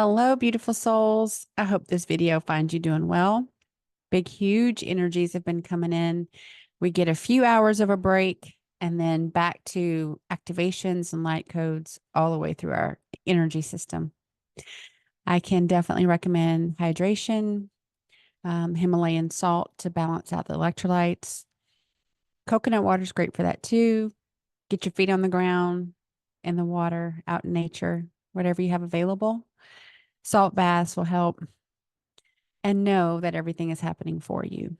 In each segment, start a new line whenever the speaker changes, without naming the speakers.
Hello, beautiful souls. I hope this video finds you doing well. Big, huge energies have been coming in. We get a few hours of a break and then back to activations and light codes all the way through our energy system. I can definitely recommend hydration, Himalayan salt to balance out the electrolytes. Coconut water is great for that too. Get your feet on the ground, in the water, out in nature, whatever you have available. Salt baths will help. And know that everything is happening for you.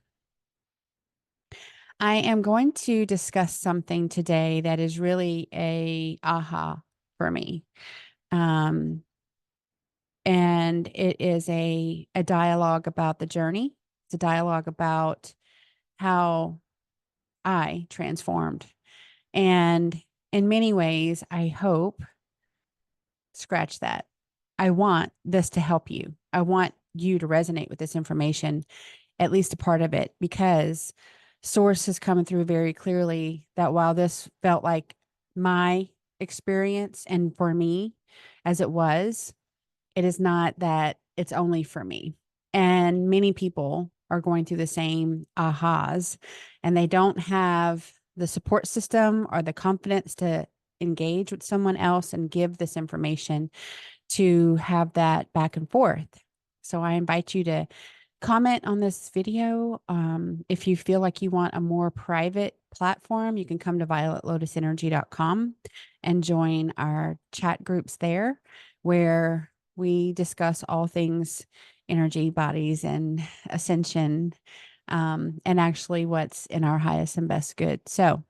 I am going to discuss something today that is really a aha for me. And it is a dialogue about the journey. It's a dialogue about how I transformed. And in many ways, I hope, scratch that. I want this to help you. I want you to resonate with this information, at least a part of it, because source is coming through very clearly that while this felt like my experience and for me as it is not that it's only for me. And many people are going through the same ahas, and they don't have the support system or the confidence to engage with someone else and give this information to have that back and forth. So I invite you to comment on this video. If you feel like you want a more private platform, you can come to violetlotusenergy.com and join our chat groups there, where we discuss all things energy, bodies, and ascension, and actually what's in our highest and best good. So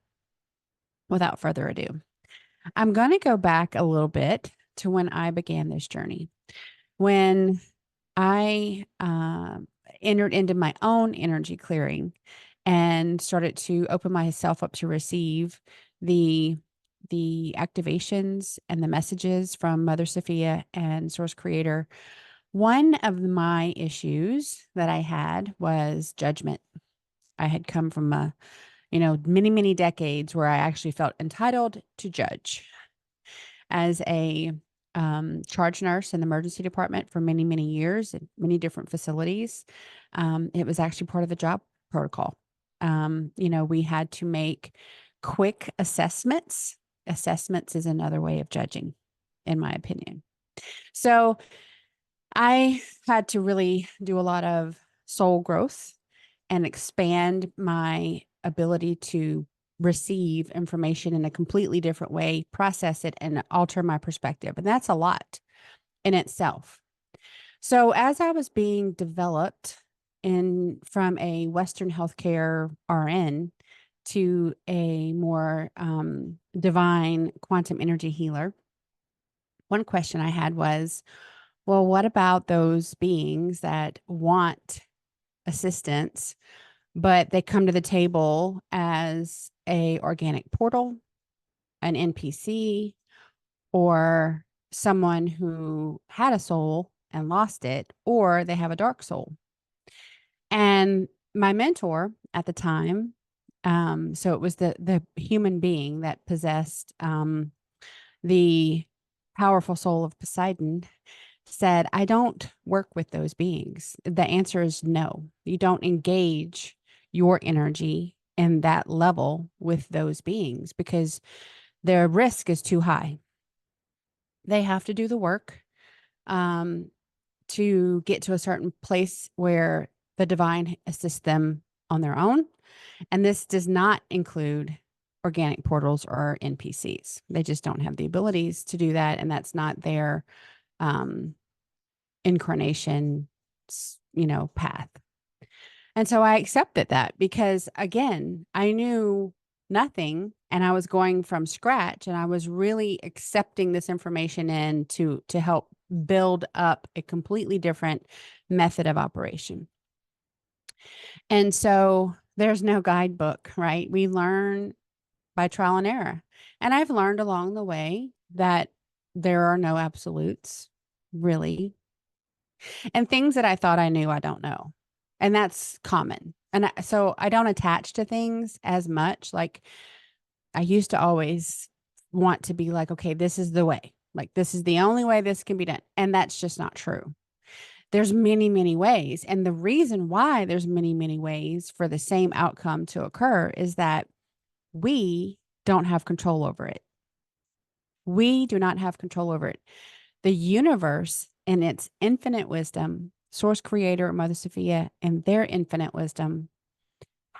without further ado, I'm going to go back a little bit to when I began this journey. When I entered into my own energy clearing and started to open myself up to receive the activations and the messages from Mother Sophia and Source Creator, one of my issues that I had was judgment. I had come from many, many decades where I actually felt entitled to judge. As a charge nurse in the emergency department for many, many years at many different facilities, it was actually part of the job protocol. We had to make quick assessments. Assessments is another way of judging, in my opinion. So I had to really do a lot of soul growth and expand my ability to receive information in a completely different way, process it, and alter my perspective. And that's a lot in itself. So as I was being developed from a Western healthcare RN to a more divine quantum energy healer, one question I had was, well, what about those beings that want assistance, but they come to the table as a organic portal, an NPC, or someone who had a soul and lost it, or they have a dark soul? And my mentor at the time, so it was the human being that possessed the powerful soul of Poseidon, said, I don't work with those beings. The answer is no. You don't engage your energy in that level with those beings because their risk is too high. They have to do the work to get to a certain place where the divine assists them on their own. And this does not include organic portals or NPCs. They just don't have the abilities to do that. And that's not their incarnation, path. And so I accepted that because, again, I knew nothing and I was going from scratch, and I was really accepting this information in to help build up a completely different method of operation. And so there's no guidebook, right? We learn by trial and error. And I've learned along the way that there are no absolutes, really. And things that I thought I knew, I don't know. And that's common. And so I don't attach to things as much. Like I used to always want to be like, okay, this is the way. Like, this is the only way this can be done. And that's just not true. There's many, many ways. And the reason why there's many, many ways for the same outcome to occur is that we don't have control over it. We do not have control over it. The universe, in its infinite wisdom, source creator, Mother Sophia, and their infinite wisdom,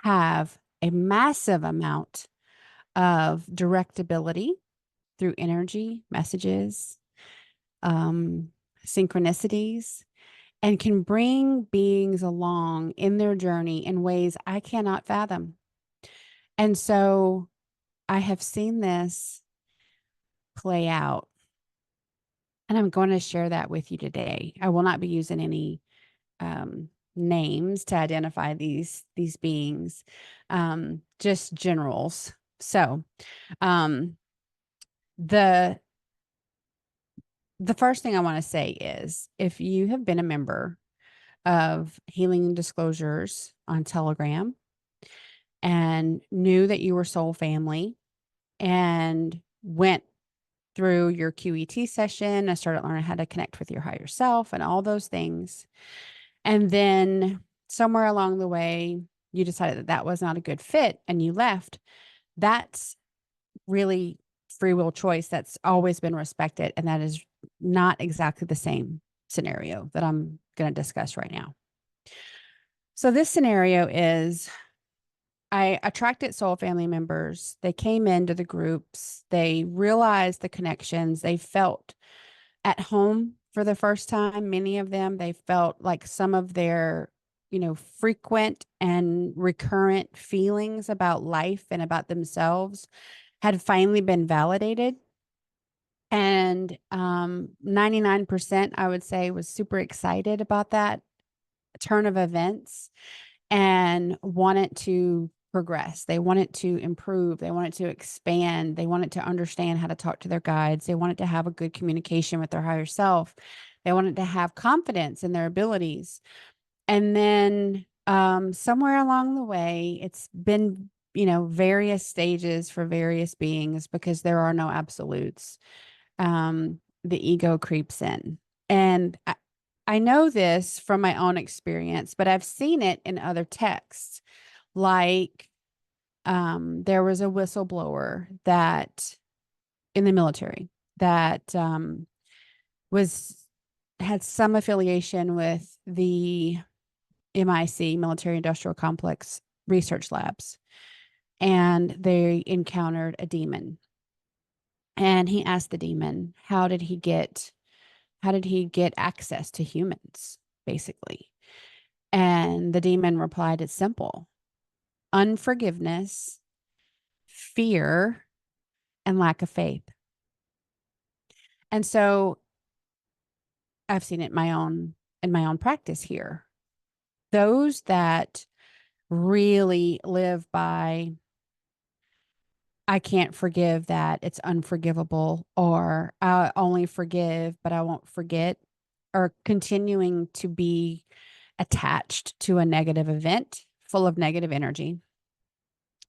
have a massive amount of directability through energy, messages, synchronicities, and can bring beings along in their journey in ways I cannot fathom. And so I have seen this play out, and I'm going to share that with you today. I will not be using any names to identify these beings, just generals. So the first thing I want to say is, if you have been a member of Healing Disclosures on Telegram and knew that you were soul family and went through your QET session and started learning how to connect with your higher self and all those things, and then somewhere along the way, you decided that that was not a good fit and you left, that's really free will choice. That's always been respected. And that is not exactly the same scenario that I'm going to discuss right now. So this scenario is, I attracted soul family members. They came into the groups. They realized the connections. They felt at home for the first time. Many of them, they felt like some of their, frequent and recurrent feelings about life and about themselves had finally been validated. And 99%, I would say, was super excited about that turn of events and wanted to progress. They wanted to improve. They wanted to expand. They wanted to understand how to talk to their guides. They wanted to have a good communication with their higher self. They wanted to have confidence in their abilities. And then somewhere along the way, it's been, various stages for various beings, because there are no absolutes. The ego creeps in. And I know this from my own experience, but I've seen it in other texts. Like, there was a whistleblower that in the military that had some affiliation with the MIC, Military Industrial Complex research labs, and they encountered a demon. And he asked the demon, how did he get access to humans, basically? And the demon replied, it's simple: unforgiveness, fear, and lack of faith. And so I've seen it in my own practice here. Those that really live by, I can't forgive that, it's unforgivable, or I only forgive, but I won't forget, are continuing to be attached to a negative event full of negative energy.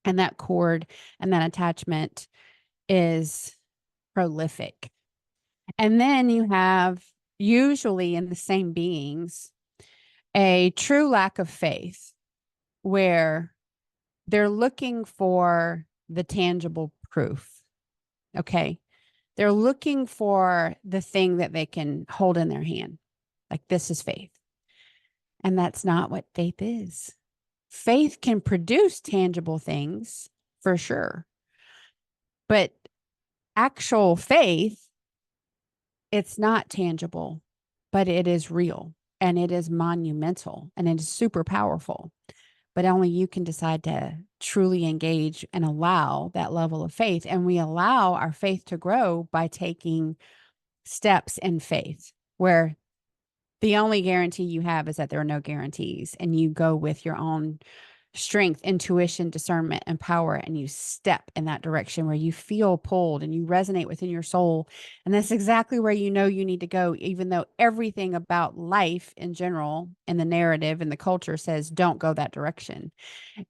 And that cord and that attachment is prolific. And then you have, usually in the same beings, a true lack of faith, where they're looking for the tangible proof. Okay. They're looking for the thing that they can hold in their hand. Like, this is faith. And that's not what faith is. Faith can produce tangible things for sure. But actual faith, it's not tangible, but it is real, and it is monumental, and it is super powerful. But only you can decide to truly engage and allow that level of faith. And we allow our faith to grow by taking steps in faith, where the only guarantee you have is that there are no guarantees, and you go with your own strength, intuition, discernment, and power, and you step in that direction where you feel pulled and you resonate within your soul. And that's exactly where you know you need to go, even though everything about life in general and the narrative and the culture says don't go that direction.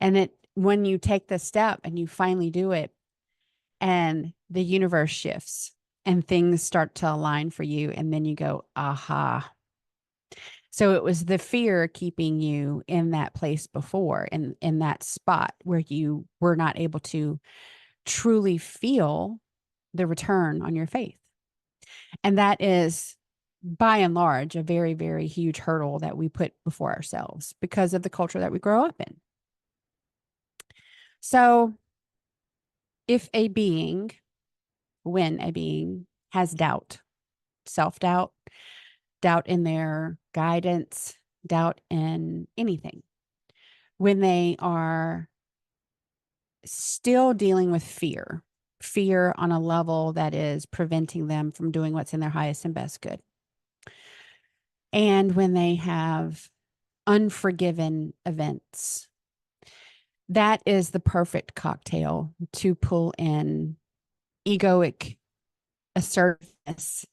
And when you take the step and you finally do it, and the universe shifts, and things start to align for you. And then you go, aha. So it was the fear keeping you in that place before, in that spot where you were not able to truly feel the return on your faith. And that is, by and large, a very, very huge hurdle that we put before ourselves because of the culture that we grow up in. So if a being, when a being has doubt, self-doubt, doubt in their guidance, doubt in anything, when they are still dealing with fear, fear on a level that is preventing them from doing what's in their highest and best good, and when they have unforgiven events, that is the perfect cocktail to pull in egoic assertiveness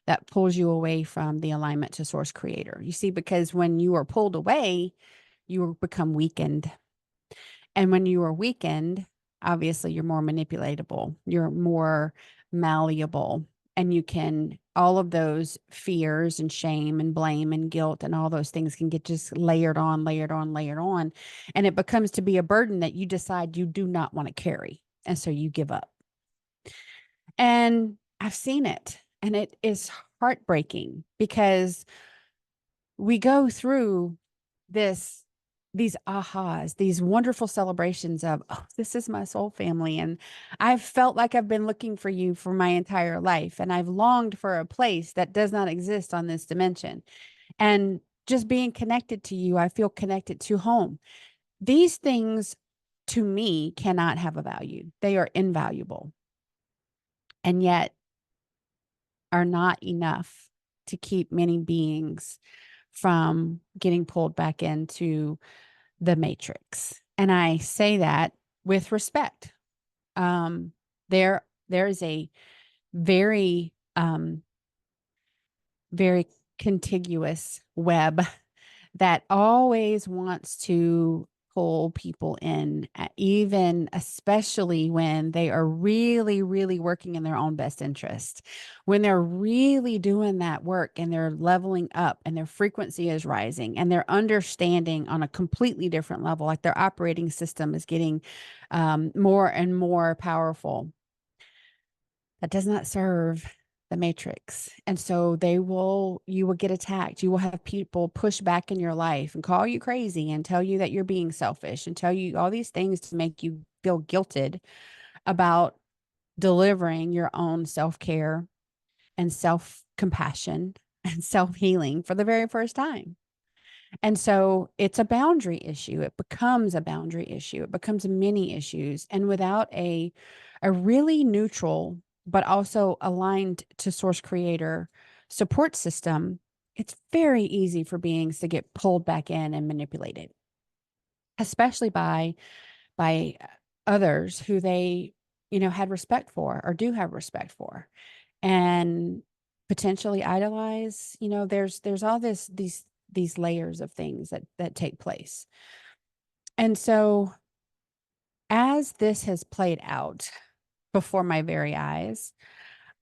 that pulls you away from the alignment to source creator. You see, because when you are pulled away, you become weakened. And when you are weakened, obviously you're more manipulatable, you're more malleable, and you can, all of those fears and shame and blame and guilt and all those things can get just layered on, layered on, layered on. And it becomes to be a burden that you decide you do not want to carry. And so you give up. And I've seen it, and it is heartbreaking because we go through these ahas, these wonderful celebrations of, oh, this is my soul family. And I've felt like I've been looking for you for my entire life. And I've longed for a place that does not exist on this dimension. And just being connected to you, I feel connected to home. These things to me cannot have a value. They are invaluable. And yet are not enough to keep many beings from getting pulled back into the matrix. And I say that with respect. There is a very, very contiguous web that always wants to pull people in, even especially when they are really, really working in their own best interest. When they're really doing that work and they're leveling up and their frequency is rising and they're understanding on a completely different level, like their operating system is getting more and more powerful. That does not serve the matrix. And so you will get attacked. You will have people push back in your life and call you crazy and tell you that you're being selfish and tell you all these things to make you feel guilted about delivering your own self-care and self-compassion and self-healing for the very first time. And so it's a boundary issue. It becomes a boundary issue. It becomes many issues. And without a really neutral, but also aligned to source creator support system, it's very easy for beings to get pulled back in and manipulated, especially by others who they, had respect for or do have respect for, and potentially idolize. There's all these layers of things that take place. And so as this has played out before my very eyes,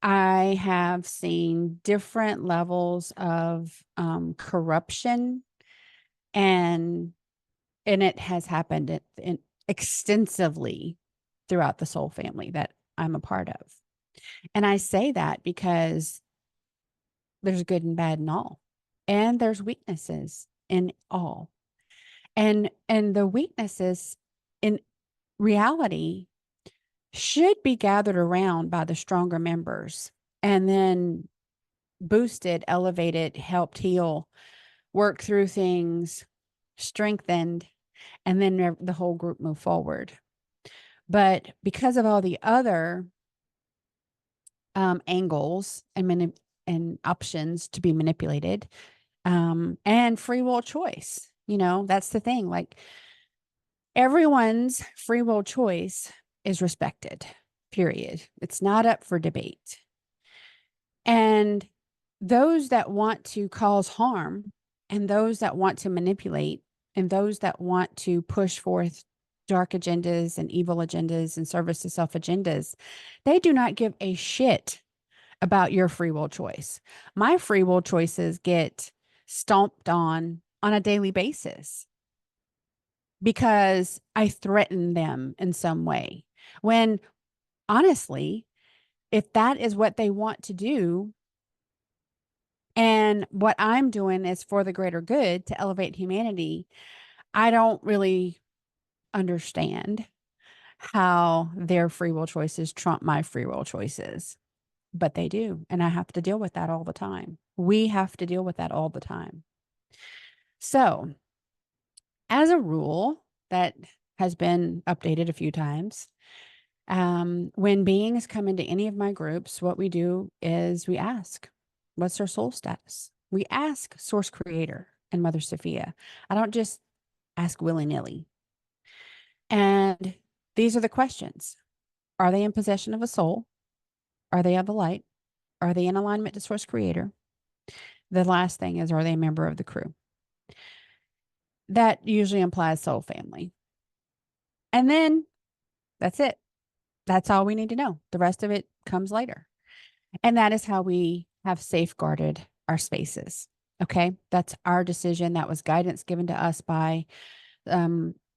I have seen different levels of corruption, and it has happened extensively throughout the soul family that I'm a part of. And I say that because there's good and bad in all, and there's weaknesses in all. And the weaknesses in reality should be gathered around by the stronger members and then boosted, elevated, helped heal, work through things, strengthened, and then the whole group move forward. But because of all the other angles and options to be manipulated, and free will choice, that's the thing. Like, everyone's free will choice is respected, period. It's not up for debate. And those that want to cause harm, and those that want to manipulate, and those that want to push forth dark agendas and evil agendas and service to self agendas, they do not give a shit about your free will choice. My free will choices get stomped on a daily basis because I threaten them in some way. When honestly, if that is what they want to do, and what I'm doing is for the greater good to elevate humanity, I don't really understand how their free will choices trump my free will choices, but they do. And I have to deal with that all the time. We have to deal with that all the time. So, as a rule that has been updated a few times, when beings come into any of my groups, what we do is we ask, what's their soul status? We ask Source Creator and Mother Sophia. I don't just ask willy-nilly. And these are the questions. Are they in possession of a soul? Are they of the light? Are they in alignment to Source Creator? The last thing is, are they a member of the crew? That usually implies soul family. And then that's it. That's all we need to know. The rest of it comes later. And that is how we have safeguarded our spaces. Okay. That's our decision. That was guidance given to us by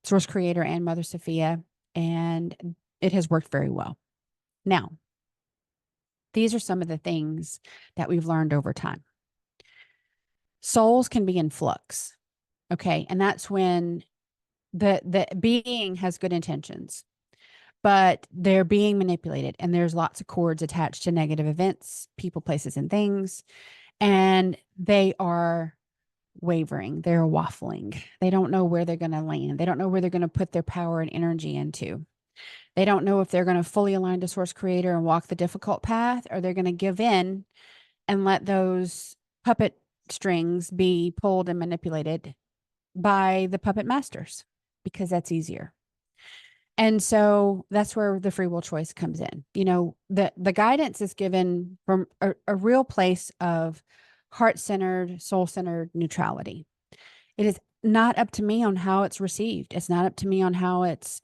Source Creator and Mother Sophia. And it has worked very well. Now, these are some of the things that we've learned over time. Souls can be in flux. Okay. And that's when the being has good intentions, but they're being manipulated, and there's lots of cords attached to negative events, people, places, and things. And they are wavering. They're waffling. They don't know where they're going to land. They don't know where they're going to put their power and energy into. They don't know if they're going to fully align to Source Creator and walk the difficult path, or they're going to give in and let those puppet strings be pulled and manipulated by the puppet masters, because that's easier. And so that's where the free will choice comes in. You know, the guidance is given from a real place of heart-centered, soul-centered neutrality. It is not up to me on how it's received. It's not up to me on how it's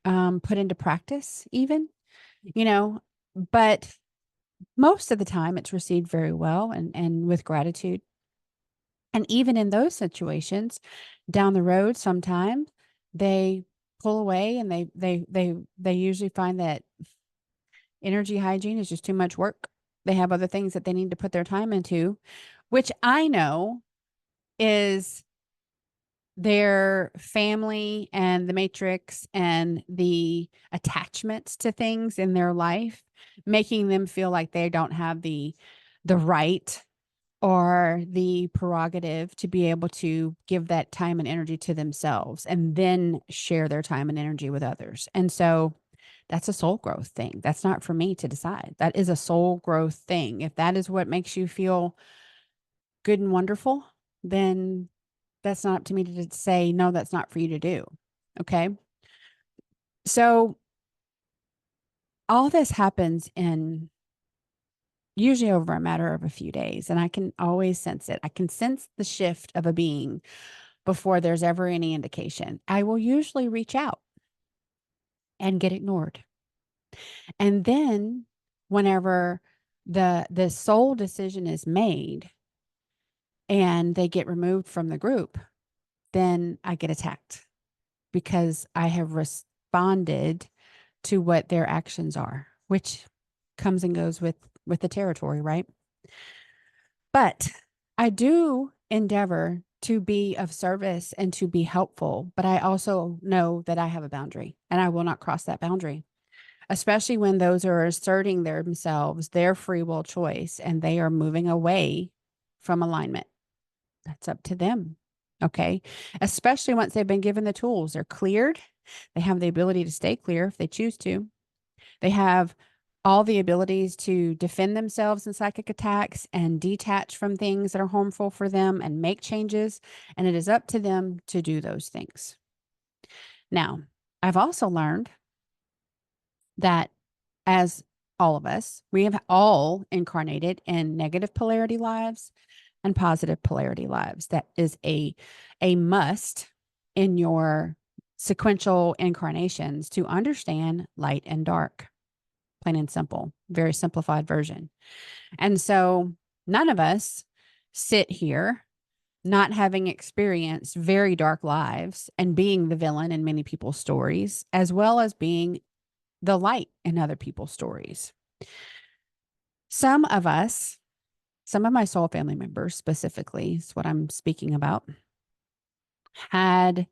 put into practice even, you know, but most of the time it's received very well and with gratitude. And even in those situations down the road, sometimes they pull away, and they usually find that energy hygiene is just too much work. They have other things that they need to put their time into, which I know is their family and the matrix and the attachments to things in their life, making them feel like they don't have the right or the prerogative to be able to give that time and energy to themselves and then share their time and energy with others. And so that's a soul growth thing. That's not for me to decide. That is a soul growth thing. If that is what makes you feel good and wonderful, then that's not up to me to say, no, that's not for you to do. Okay. So all this happens in usually over a matter of a few days. And I can always sense it. I can sense the shift of a being before there's ever any indication. I will usually reach out and get ignored. And then whenever the soul decision is made and they get removed from the group, then I get attacked because I have responded to what their actions are, which comes and goes with the territory, right? But I do endeavor to be of service and to be helpful, but I also know that I have a boundary and I will not cross that boundary, especially when those are asserting themselves, their free will choice, and they are moving away from alignment. That's up to them. Okay. Especially once they've been given the tools, they're cleared. They have the ability to stay clear if they choose to. They have all the abilities to defend themselves in psychic attacks and detach from things that are harmful for them and make changes. And it is up to them to do those things. Now, I've also learned that as all of us, we have all incarnated in negative polarity lives and positive polarity lives. That is a must in your sequential incarnations to understand light and dark. plain and simple, very simplified version. And so none of us sit here not having experienced very dark lives and being the villain in many people's stories, as well as being the light in other people's stories. Some of us, some of my soul family members specifically, is what I'm speaking about, had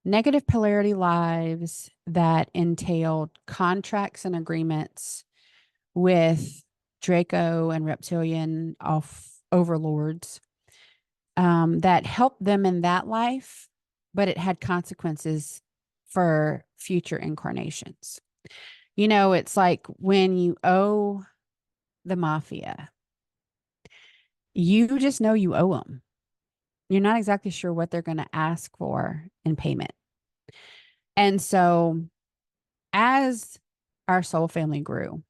negative polarity lives that entailed contracts and agreements with Draco and reptilian overlords that helped them in that life, but it had consequences for future incarnations. You know, it's like when you owe the mafia, you just know you owe them. You're not exactly sure what they're going to ask for in payment. And so as our soul family grew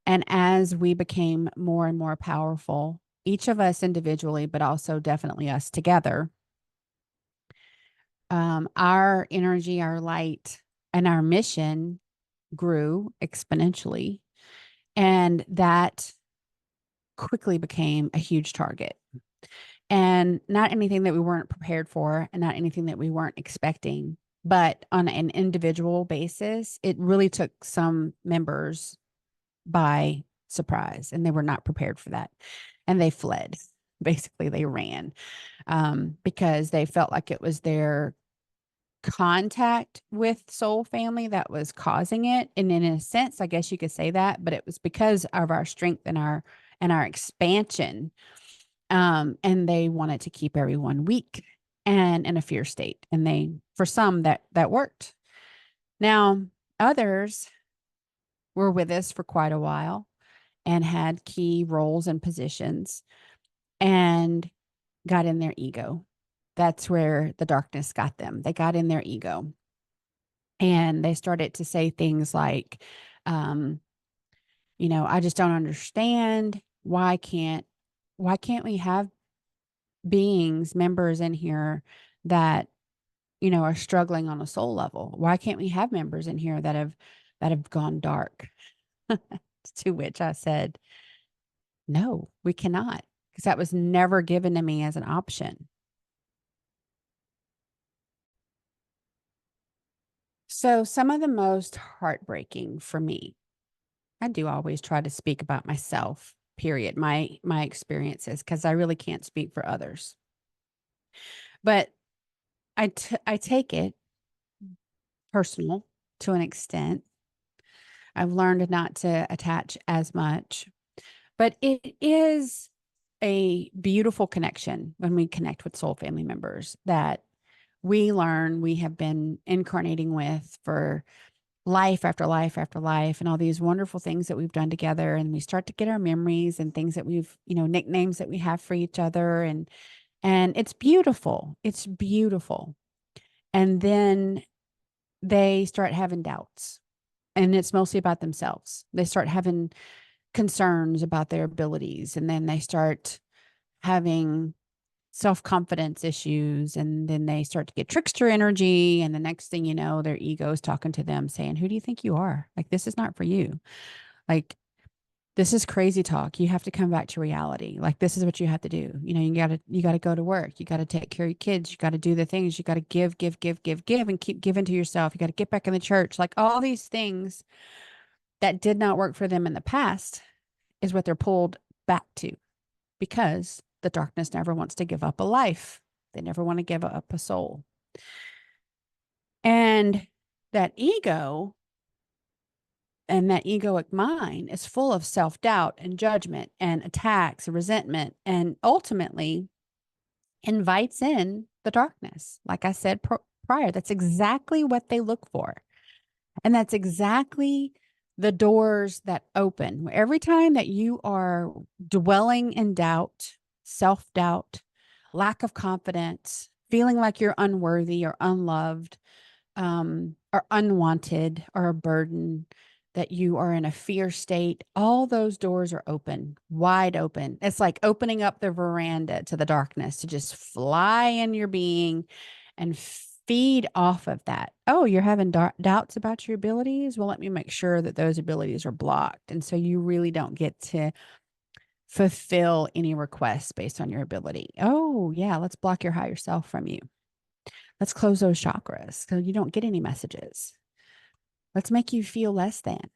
and as we became more and more powerful, each of us individually, but also definitely us together, our energy, our light, and our mission grew exponentially. And that quickly became a huge target. And not anything that we weren't prepared for and not anything that we weren't expecting. But on an individual basis, it really took some members by surprise and they were not prepared for that. And they fled. Basically, they ran because they felt like it was their contact with soul family that was causing it. And in a sense, I guess you could say that, but it was because of our strength and our expansion. And they wanted to keep everyone weak and in a fear state. And they, for some, that worked. Now, others were with us for quite a while and had key roles and positions and got in their ego. That's where the darkness got them. They got in their ego and they started to say things like, you know, I just don't understand. Why can't we have beings, members in here that, you know, are struggling on a soul level? Why can't we have members in here that have gone dark? To which I said, no, we cannot, because that was never given to me as an option. So some of the most heartbreaking for me, I do always try to speak about myself, period, my experiences, because I really can't speak for others. But I take it personal to an extent. I've learned not to attach as much, but it is a beautiful connection when we connect with soul family members that we learn we have been incarnating with for life after life after life, and all these wonderful things that we've done together. And we start to get our memories and things that we've, you know, nicknames that we have for each other. And it's beautiful. It's beautiful. And then they start having doubts, and it's mostly about themselves. They start having concerns about their abilities, and then they start having self-confidence issues, and then they start to get trickster energy, and the next thing you know, their ego is talking to them saying, who do you think you are? Like, this is not for you. Like, this is crazy talk. You have to come back to reality. Like, this is what you have to do. You know, you gotta go to work. You got to take care of your kids. You got to do the things. You got to give, and keep giving to yourself. You got to get back in the church. Like, all these things that did not work for them in the past is what they're pulled back to, because the darkness never wants to give up a life. They never want to give up a soul. And that ego and that egoic mind is full of self-doubt and judgment and attacks and resentment, and ultimately invites in the darkness. Like I said prior, that's exactly what they look for. And that's exactly the doors that open. Every time that you are dwelling in doubt, self-doubt, lack of confidence, feeling like you're unworthy or unloved, or unwanted or a burden, that you are in a fear state, all those doors are open, wide open. It's like opening up the veranda to the darkness to just fly in your being and feed off of that. Oh, you're having doubts about your abilities? Well, let me make sure that those abilities are blocked. And so you really don't get to fulfill any requests based on your ability. Oh, yeah, let's block your higher self from you. Let's close those chakras so you don't get any messages. Let's make you feel less than.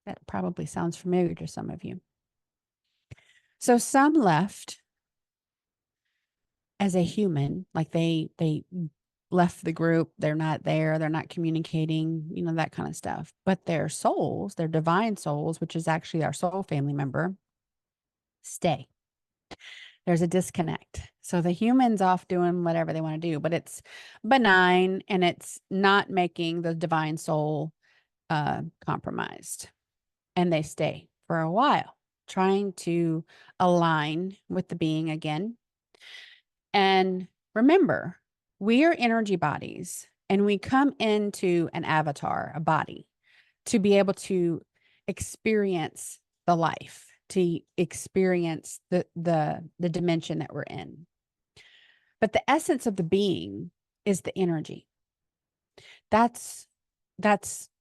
That probably sounds familiar to some of you. So some left as a human, like they left the group, they're not there, they're not communicating, you know, that kind of stuff. But their souls, their divine souls, which is actually our soul family member, stay. There's a disconnect. So the human's off doing whatever they want to do, but it's benign and it's not making the divine soul compromised. And they stay for a while, trying to align with the being again. And remember, we are energy bodies and we come into an avatar, a body, to be able to experience the life, to experience the dimension that we're in. But the essence of the being is the energy. That's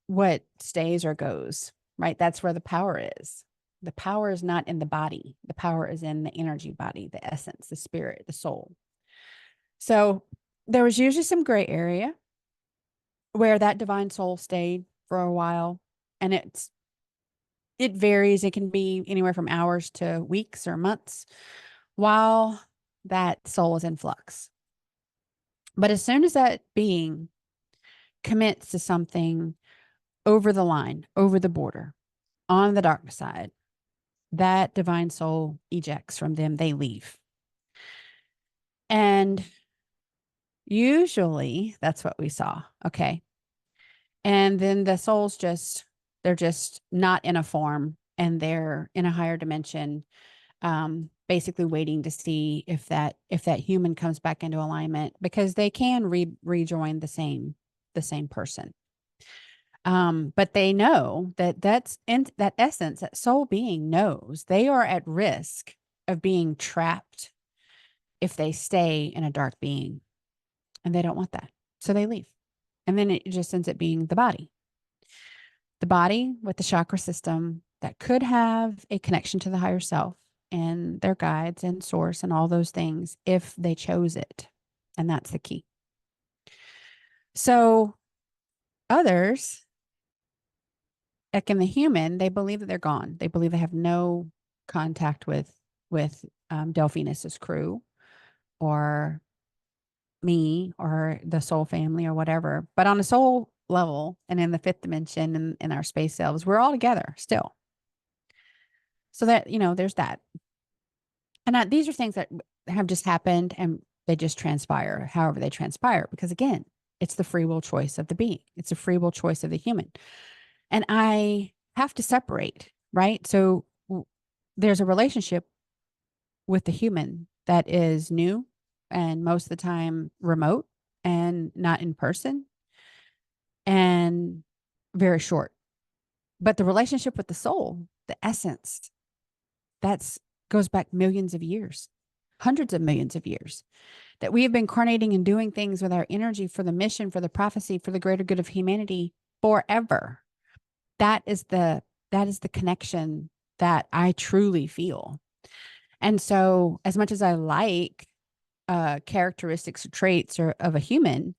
what stays or goes, right? That's where the power is. The power is not in the body. The power is in the energy body, the essence, the spirit, the soul. So there was usually some gray area where that divine soul stayed for a while, and it varies. It can be anywhere from hours to weeks or months while that soul is in flux. But as soon as that being commits to something over the line, over the border, on the dark side, that divine soul ejects from them. They leave. And usually that's what we saw. Okay. And then the souls they're just not in a form and they're in a higher dimension, basically waiting to see if that human comes back into alignment, because they can rejoin the same person. But they know that that's in that essence, that soul being knows they are at risk of being trapped if they stay in a dark being, and they don't want that. So they leave. And then it just ends up being the body with the chakra system that could have a connection to the higher self and their guides and source and all those things if they chose it. And that's the key. So others, like in the human, they believe that they're gone. They believe they have no contact with Delphinus's crew or me or the soul family or whatever. But on a soul level and in the fifth dimension and in our space selves, we're all together still. So that, you know, there's that. And these are things that have just happened and they just transpire, however they transpire, because again, it's the free will choice of the being. It's a free will choice of the human. And I have to separate, right? So there's a relationship with the human that is new and most of the time remote and not in person and very short. But the relationship with the soul, the essence, that's goes back millions of years, hundreds of millions of years, that we have been incarnating and doing things with our energy for the mission, for the prophecy, for the greater good of humanity forever. That is the connection that I truly feel. And so as much as I like characteristics or traits of a human,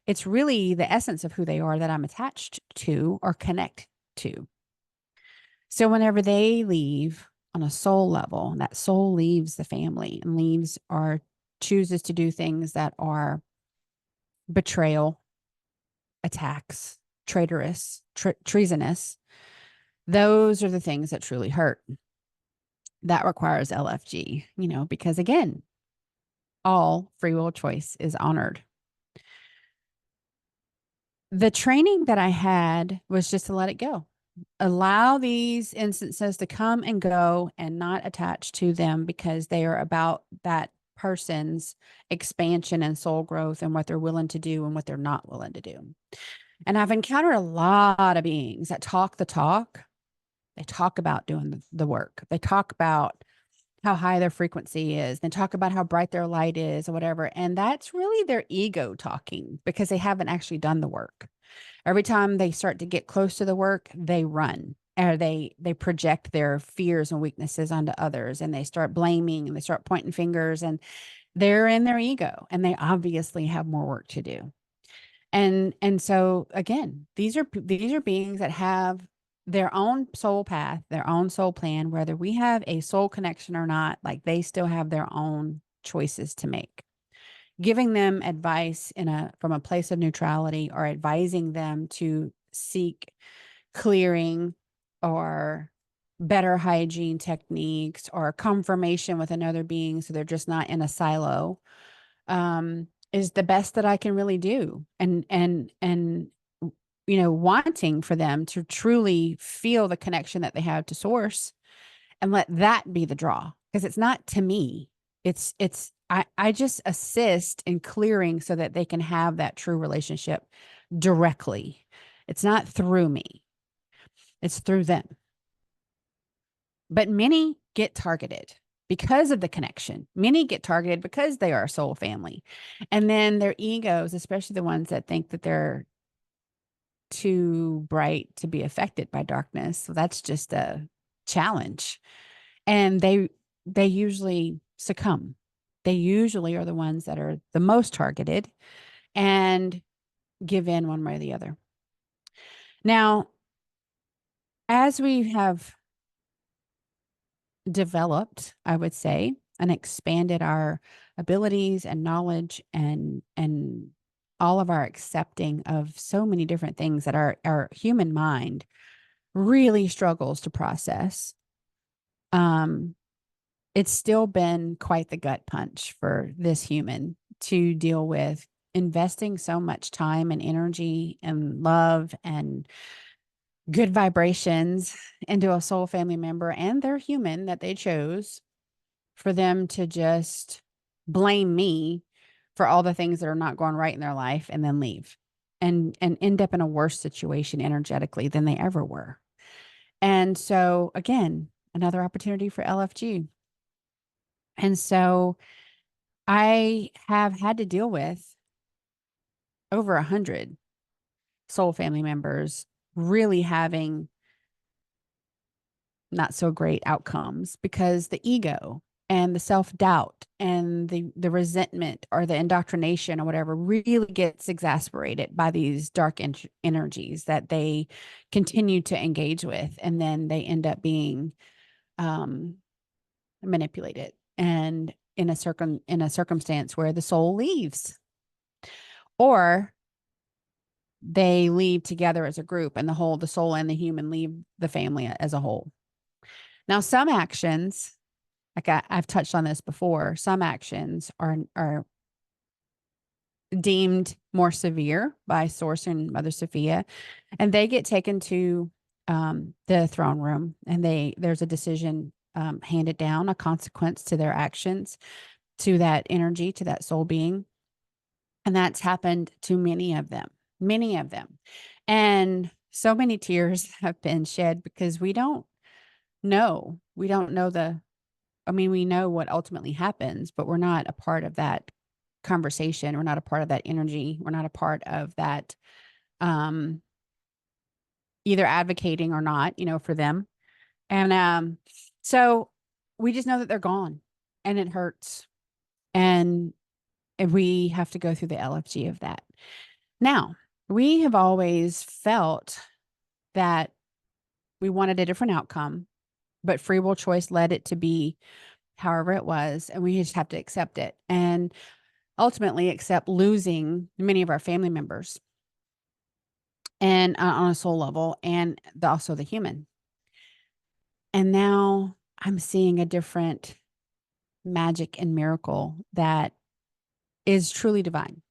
it's really the essence of who they are that I'm attached to or connect to. So whenever they leave on a soul level, that soul leaves the family and leaves or chooses to do things that are betrayal, attacks, traitorous, treasonous, those are the things that truly hurt. That requires LFG, you know, because again, all free will choice is honored. The training that I had was just to let it go. Allow these instances to come and go and not attach to them because they are about that person's expansion and soul growth and what they're willing to do and what they're not willing to do. And I've encountered a lot of beings that talk the talk. They talk about doing the work. They talk about how high their frequency is. They talk about how bright their light is or whatever. And that's really their ego talking because they haven't actually done the work. Every time they start to get close to the work, they run or they project their fears and weaknesses onto others, and they start blaming and they start pointing fingers, and they're in their ego and they obviously have more work to do. And so again, these are beings that have their own soul path, their own soul plan, whether we have a soul connection or not, like they still have their own choices to make. Giving them advice from a place of neutrality, or advising them to seek clearing or better hygiene techniques or confirmation with another being so they're just not in a silo, is the best that I can really do. And wanting for them to truly feel the connection that they have to source, and let that be the draw, because it's not to me. I just assist in clearing so that they can have that true relationship directly. It's not through me. It's through them. But many get targeted because of the connection. Many get targeted because they are a soul family. And then their egos, especially the ones that think that they're too bright to be affected by darkness. So that's just a challenge. And they usually succumb. They usually are the ones that are the most targeted and give in one way or the other. Now, as we have developed, I would say, and expanded our abilities and knowledge and all of our accepting of so many different things that our human mind really struggles to process. It's still been quite the gut punch for this human to deal with, investing so much time and energy and love and good vibrations into a soul family member and their human that they chose, for them to just blame me for all the things that are not going right in their life and then leave and end up in a worse situation energetically than they ever were. And so again, another opportunity for LFG. And so I have had to deal with over 100 soul family members really having not so great outcomes because the ego and the self-doubt and the resentment or the indoctrination or whatever really gets exasperated by these dark energies that they continue to engage with. And then they end up being manipulated and in a circumstance where the soul leaves, or they leave together as a group, and the soul and the human leave the family as a whole. Now, some actions, like I've touched on this before, some actions are deemed more severe by Source and mothersophia, and they get taken to the throne room, and there's a decision handed down, a consequence to their actions, to that energy, to that soul being. And that's happened to many of them. And so many tears have been shed because we don't know. We don't know we know what ultimately happens, but we're not a part of that conversation. We're not a part of that energy. We're not a part of that, either advocating or not, for them. And so we just know that they're gone, and it hurts. And we have to go through the LFG of that. Now, we have always felt that we wanted a different outcome, but free will choice led it to be however it was, and we just have to accept it and ultimately accept losing many of our family members, and on a soul level, and also the human. And now I'm seeing a different magic and miracle that is truly divine.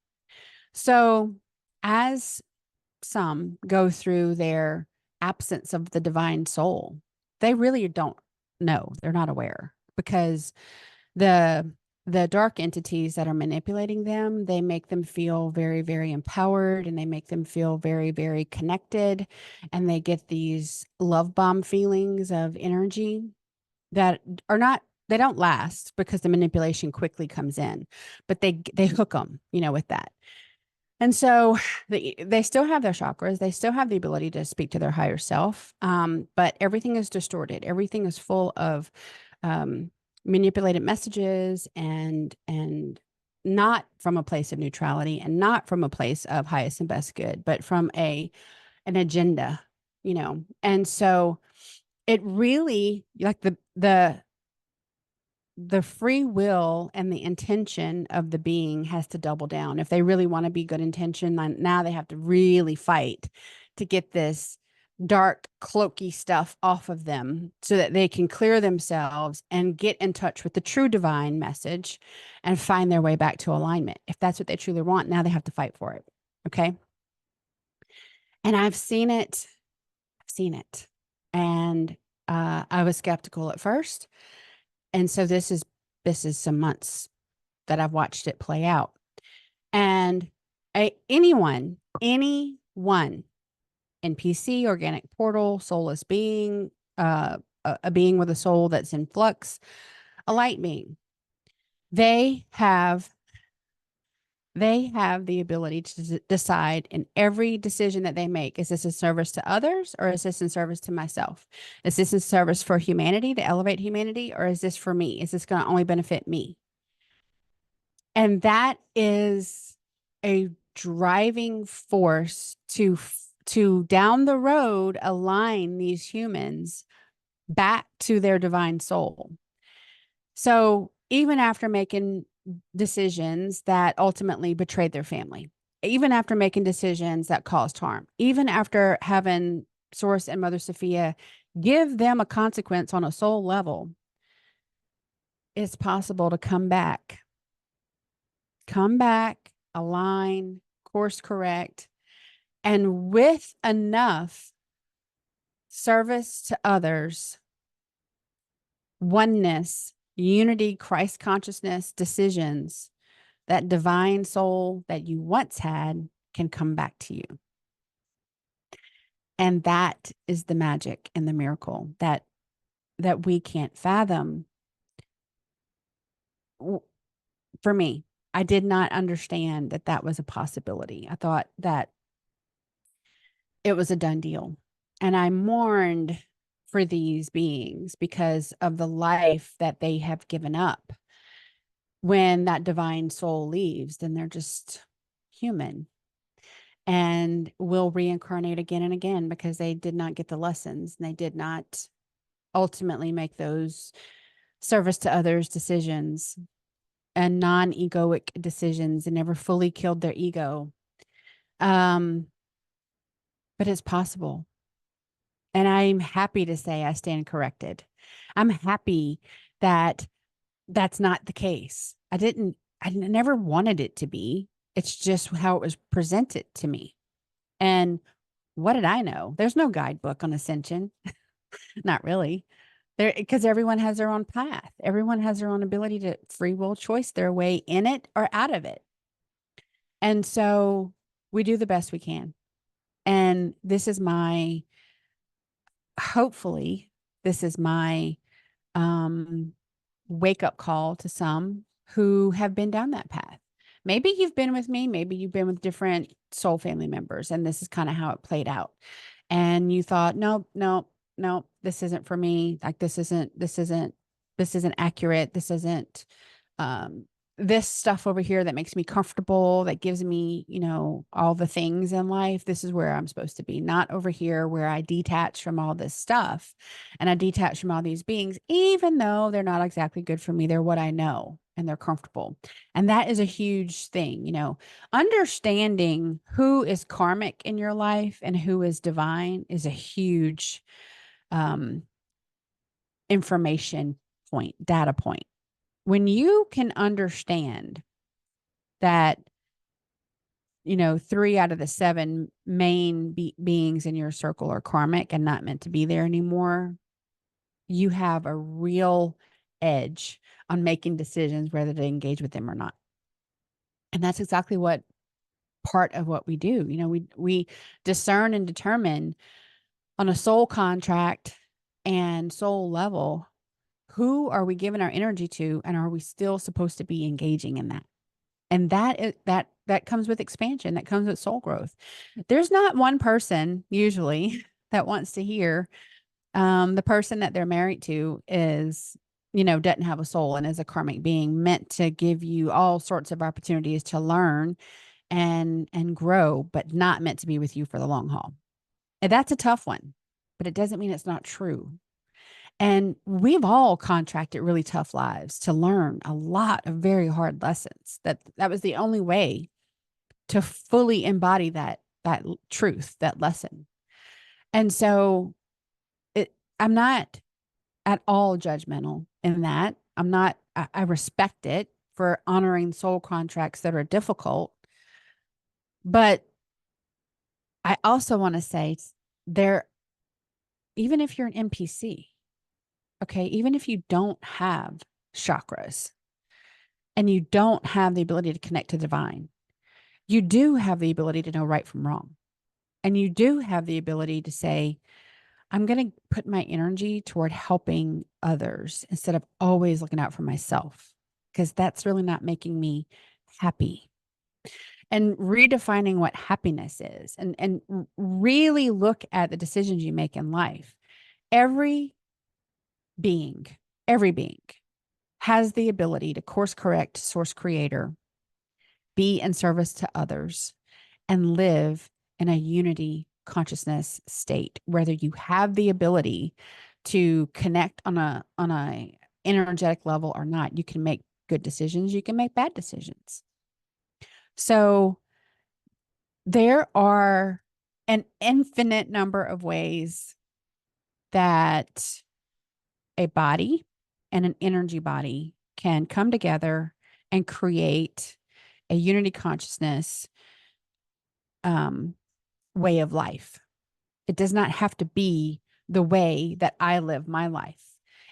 So as some go through their absence of the divine soul, they really don't know. They're not aware, because the dark entities that are manipulating them, they make them feel very, very empowered, and they make them feel very, very connected, and they get these love bomb feelings of energy that are not they don't last because the manipulation quickly comes in, but they hook them, with that. And so they still have their chakras. They still have the ability to speak to their higher self. But everything is distorted. Everything is full of manipulated messages and not from a place of neutrality and not from a place of highest and best good, but from an agenda, And so it really, like the free will and the intention of the being has to double down. If they really want to be good intention, now they have to really fight to get this dark, cloaky stuff off of them so that they can clear themselves and get in touch with the true divine message and find their way back to alignment. If that's what they truly want, now they have to fight for it. Okay. And I've seen it. And I was skeptical at first. And so this is some months that I've watched it play out. And anyone, NPC, organic portal, soulless being, a being with a soul that's in flux, a light being, they have the ability to decide in every decision that they make, is this a service to others or is this in service to myself? Is this in service for humanity, to elevate humanity, or is this for me? Is this going to only benefit me? And that is a driving force to down the road align these humans back to their divine soul. So even after making decisions that ultimately betrayed their family, even after making decisions that caused harm, even after having Source and Mother Sophia give them a consequence on a soul level, it's possible to come back, align, course correct, and with enough service to others, oneness, unity, Christ consciousness, decisions, that divine soul that you once had can come back to you. And that is the magic and the miracle that we can't fathom. For me, I did not understand that that was a possibility. I thought that it was a done deal. And I mourned for these beings because of the life that they have given up. When that divine soul leaves, then they're just human and will reincarnate again and again because they did not get the lessons and they did not ultimately make those service to others decisions and non-egoic decisions and never fully killed their ego. But it's possible. And I'm happy to say I stand corrected. I'm happy that that's not the case. I never wanted it to be. It's just how it was presented to me. And what did I know? There's no guidebook on ascension. Not really. There, because everyone has their own path. Everyone has their own ability to free will choice their way in it or out of it. And so we do the best we can. And hopefully, this is my wake up call to some who have been down that path. Maybe you've been with me, maybe you've been with different soul family members, and this is kind of how it played out. And you thought, no, this isn't for me. Like this isn't accurate. This isn't this stuff over here that makes me comfortable, that gives me, all the things in life. This is where I'm supposed to be, not over here where I detach from all this stuff and I detach from all these beings, even though they're not exactly good for me. They're what I know and they're comfortable. And that is a huge thing, understanding who is karmic in your life and who is divine is a huge information point, data point. When you can understand that, 3 out of the 7 main beings in your circle are karmic and not meant to be there anymore, you have a real edge on making decisions whether to engage with them or not. And that's exactly what part of what we do. We discern and determine on a soul contract and soul level Who are we giving our energy to? And are we still supposed to be engaging in that? And that comes with expansion. That comes with soul growth. There's not one person usually that wants to hear the person that they're married to is, doesn't have a soul and is a karmic being meant to give you all sorts of opportunities to learn and grow, but not meant to be with you for the long haul. And that's a tough one, but it doesn't mean it's not true. And we've all contracted really tough lives to learn a lot of very hard lessons. That was the only way to fully embody that truth, that lesson. And so I'm not at all judgmental in that. I respect it for honoring soul contracts that are difficult. But I also want to say there, even if you're an NPC, okay, even if you don't have chakras and you don't have the ability to connect to divine, you do have the ability to know right from wrong. And you do have the ability to say, I'm going to put my energy toward helping others instead of always looking out for myself, because that's really not making me happy. And redefining what happiness is and really look at the decisions you make in life. Every being, every being has the ability to course correct, source creator, be in service to others, and live in a unity consciousness state, whether you have the ability to connect on a energetic level or not. You can make good decisions, you can make bad decisions. So there are an infinite number of ways that a body and an energy body can come together and create a unity consciousness way of life. It does not have to be the way that I live my life.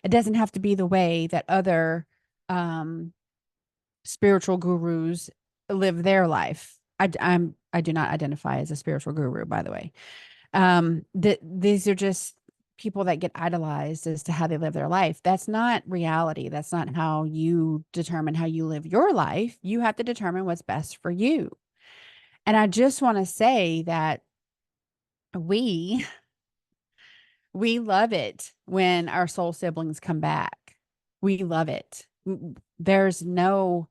It doesn't have to be the way that other spiritual gurus live their life. I do not identify as a spiritual guru, by the way. These are just people that get idolized as to how they live their life. That's not reality. That's not how you determine how you live your life. You have to determine what's best for you. And I just want to say that we love it when our soul siblings come back. We love it. There's no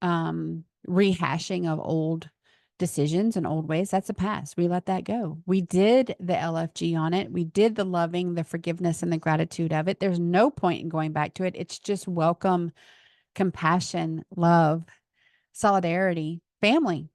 rehashing of old decisions and old ways. That's a past. We let that go. We did the LFG on it. We did the loving, the forgiveness, and the gratitude of it. There's no point in going back to it. It's just welcome, compassion, love, solidarity, family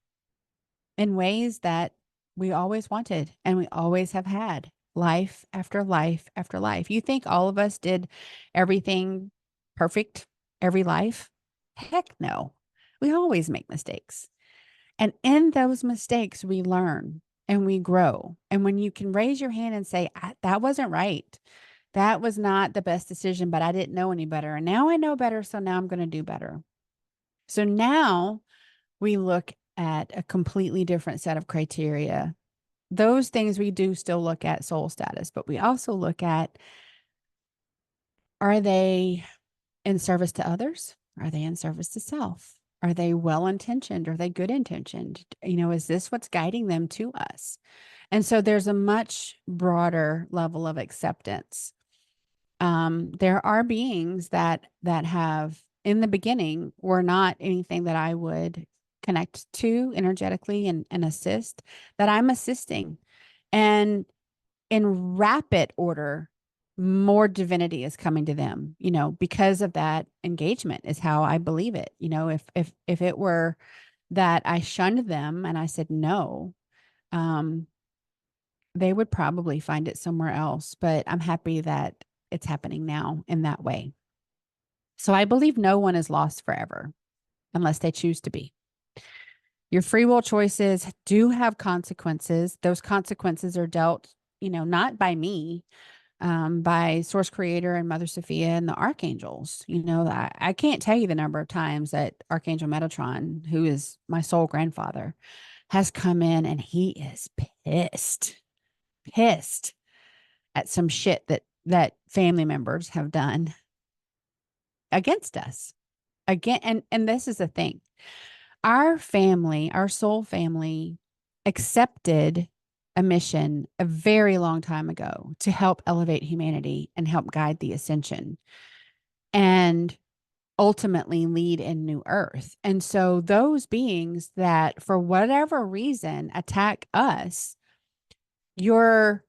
in ways that we always wanted and we always have had, life after life after life. You think all of us did everything perfect every life? Heck no. We always make mistakes. And in those mistakes, we learn and we grow. And when you can raise your hand and say, that wasn't right, that was not the best decision, but I didn't know any better. And now I know better. So now I'm going to do better. So now we look at a completely different set of criteria. Those things we do still look at soul status, but we also look at, are they in service to others? Are they in service to self? Are they well-intentioned? Are they good-intentioned? Is this what's guiding them to us? And so there's a much broader level of acceptance. There are beings that have, in the beginning, were not anything that I would connect to energetically and assist, that I'm assisting. And in rapid order, more divinity is coming to them, because of that engagement is how I believe it. If it were that I shunned them and I said no, they would probably find it somewhere else. But I'm happy that it's happening now in that way. So I believe no one is lost forever unless they choose to be. Your free will choices do have consequences. Those consequences are dealt, not by me, by Source Creator and Mother Sophia and the archangels. I can't tell you the number of times that Archangel Metatron, who is my soul grandfather, has come in and he is pissed at some shit that family members have done. against us. Again, and this is the thing. Our family, our soul family, accepted a mission a very long time ago to help elevate humanity and help guide the ascension and ultimately lead in new earth. And so those beings that for whatever reason attack us, you're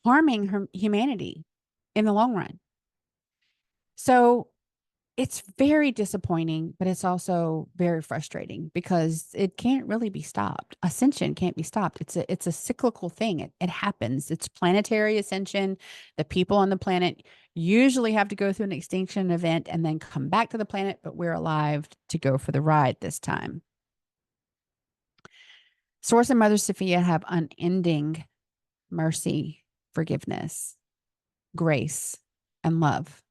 harming humanity in the long run. So it's very disappointing, but it's also very frustrating because it can't really be stopped. Ascension can't be stopped. It's a cyclical thing. It happens. It's planetary ascension. The people on the planet usually have to go through an extinction event and then come back to the planet, but we're alive to go for the ride this time. Source and Mother Sophia have unending mercy, forgiveness, grace, and love.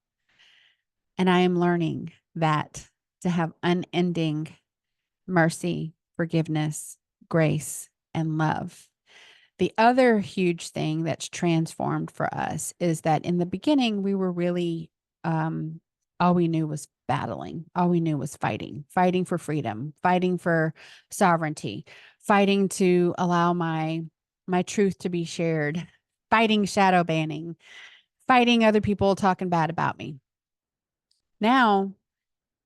And I am learning that to have unending mercy, forgiveness, grace, and love. The other huge thing that's transformed for us is that in the beginning, we were really, all we knew was battling. All we knew was fighting for freedom, fighting for sovereignty, fighting to allow my truth to be shared, fighting shadow banning, fighting other people talking bad about me. Now,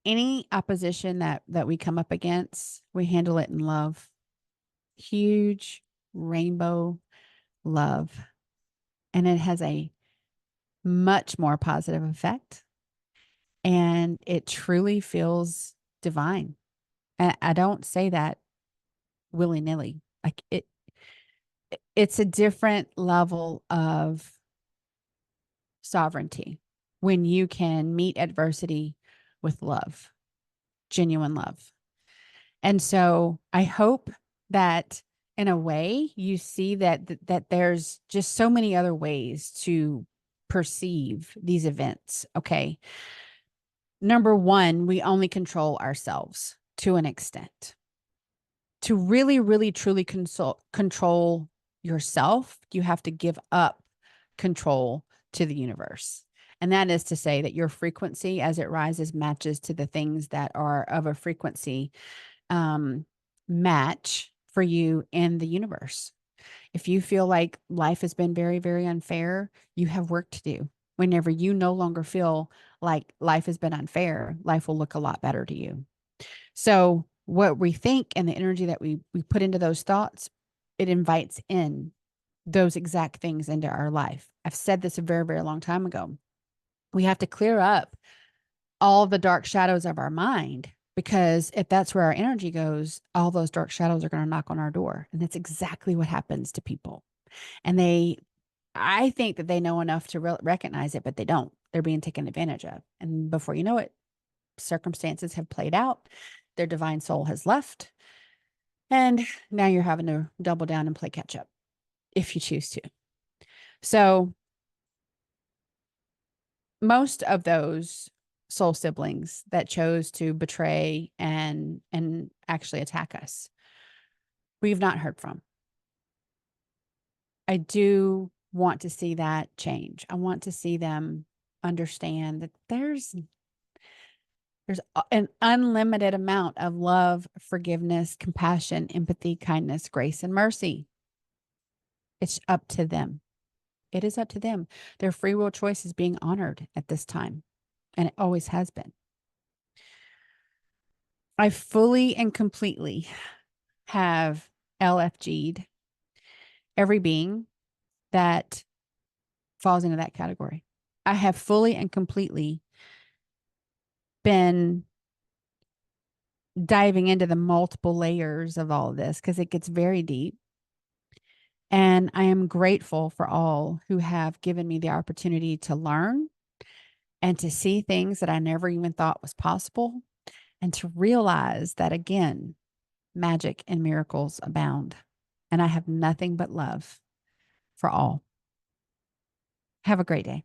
any opposition that we come up against, we handle it in love. Huge rainbow love. And it has a much more positive effect. And it truly feels divine. And I don't say that willy-nilly. Like it's a different level of sovereignty when you can meet adversity with love, genuine love. And so I hope that in a way you see that there's just so many other ways to perceive these events. Okay. Number one, we only control ourselves to an extent. To really, really, truly control yourself, you have to give up control to the universe. And that is to say that your frequency as it rises matches to the things that are of a frequency match for you in the universe. If you feel like life has been very, very unfair, you have work to do. Whenever you no longer feel like life has been unfair, life will look a lot better to you. So what we think and the energy that we put into those thoughts, it invites in those exact things into our life. I've said this a very, very long time ago. We have to clear up all the dark shadows of our mind, because if that's where our energy goes, all those dark shadows are going to knock on our door. And that's exactly what happens to people. And I think that they know enough to recognize it, but they don't. They're being taken advantage of. And before you know it, circumstances have played out. Their divine soul has left. And now you're having to double down and play catch up if you choose to. So most of those soul siblings that chose to betray and actually attack us, we've not heard from. I do want to see that change. I want to see them understand that there's an unlimited amount of love, forgiveness, compassion, empathy, kindness, grace, and mercy. It's up to them. It is up to them. Their free will choice is being honored at this time, and it always has been. I fully and completely have LFG'd every being that falls into that category. I have fully and completely been diving into the multiple layers of all of this because it gets very deep. And I am grateful for all who have given me the opportunity to learn and to see things that I never even thought was possible, and to realize that, again, magic and miracles abound. And I have nothing but love for all. Have a great day.